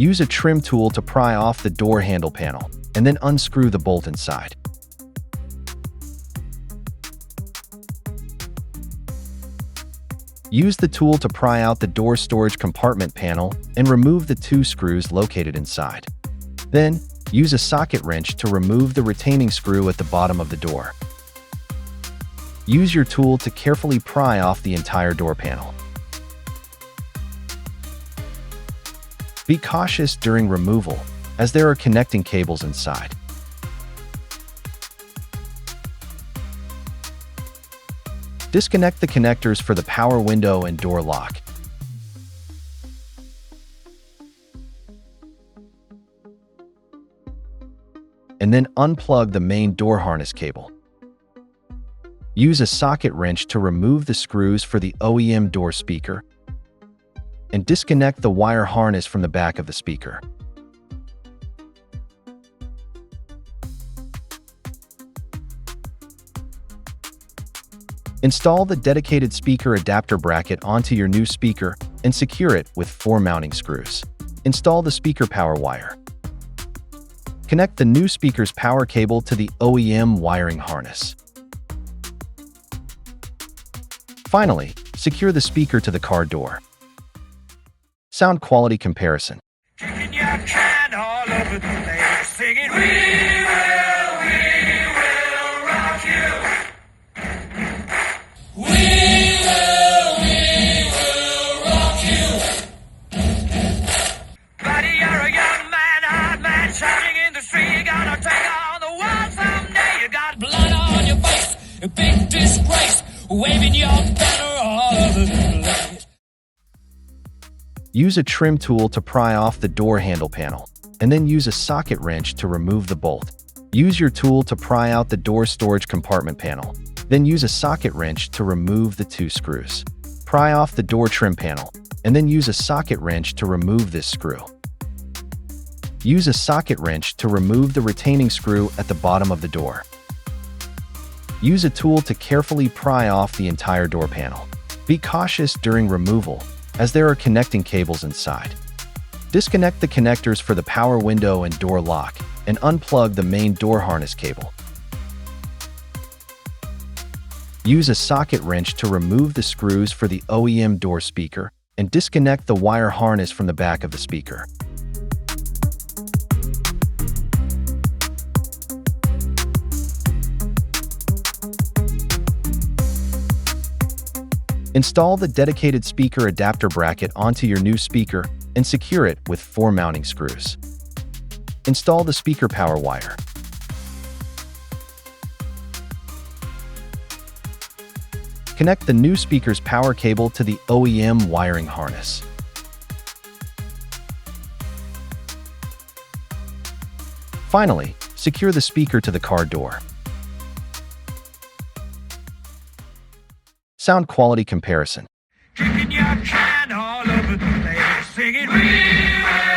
Use a trim tool to pry off the door handle panel, and then unscrew the bolt inside. Use the tool to pry out the door storage compartment panel and remove the 2 screws located inside. Then, use a socket wrench to remove the retaining screw at the bottom of the door. Use your tool to carefully pry off the entire door panel. Be cautious during removal, as there are connecting cables inside. Disconnect the connectors for the power window and door lock. And then unplug the main door harness cable. Use a socket wrench to remove the screws for the OEM door speaker, and disconnect the wire harness from the back of the speaker. Install the dedicated speaker adapter bracket onto your new speaker and secure it with 4 mounting screws. Install the speaker power wire. Connect the new speaker's power cable to the OEM wiring harness. Finally, secure the speaker to the car door. Sound quality comparison. Kicking your can all over the place, singing, we will rock you. We will rock you. Buddy, you're a young man, hard man, shouting in the street. You're gonna take on the world someday. You got blood on your face, a big disgrace, waving your banner all over the place. Use a trim tool to pry off the door handle panel, and then use a socket wrench to remove the bolt. Use your tool to pry out the door storage compartment panel. Then use a socket wrench to remove the 2 screws. Pry off the door trim panel, and then use a socket wrench to remove this screw. Use a socket wrench to remove the retaining screw at the bottom of the door. Use a tool to carefully pry off the entire door panel. Be cautious during removal, as there are connecting cables inside. Disconnect the connectors for the power window and door lock, and unplug the main door harness cable. Use a socket wrench to remove the screws for the OEM door speaker, and disconnect the wire harness from the back of the speaker. Install the dedicated speaker adapter bracket onto your new speaker and secure it with 4 mounting screws. Install the speaker power wire. Connect the new speaker's power cable to the OEM wiring harness. Finally, secure the speaker to the car door. Sound quality comparison. Kicking your can all over the place, singing, we will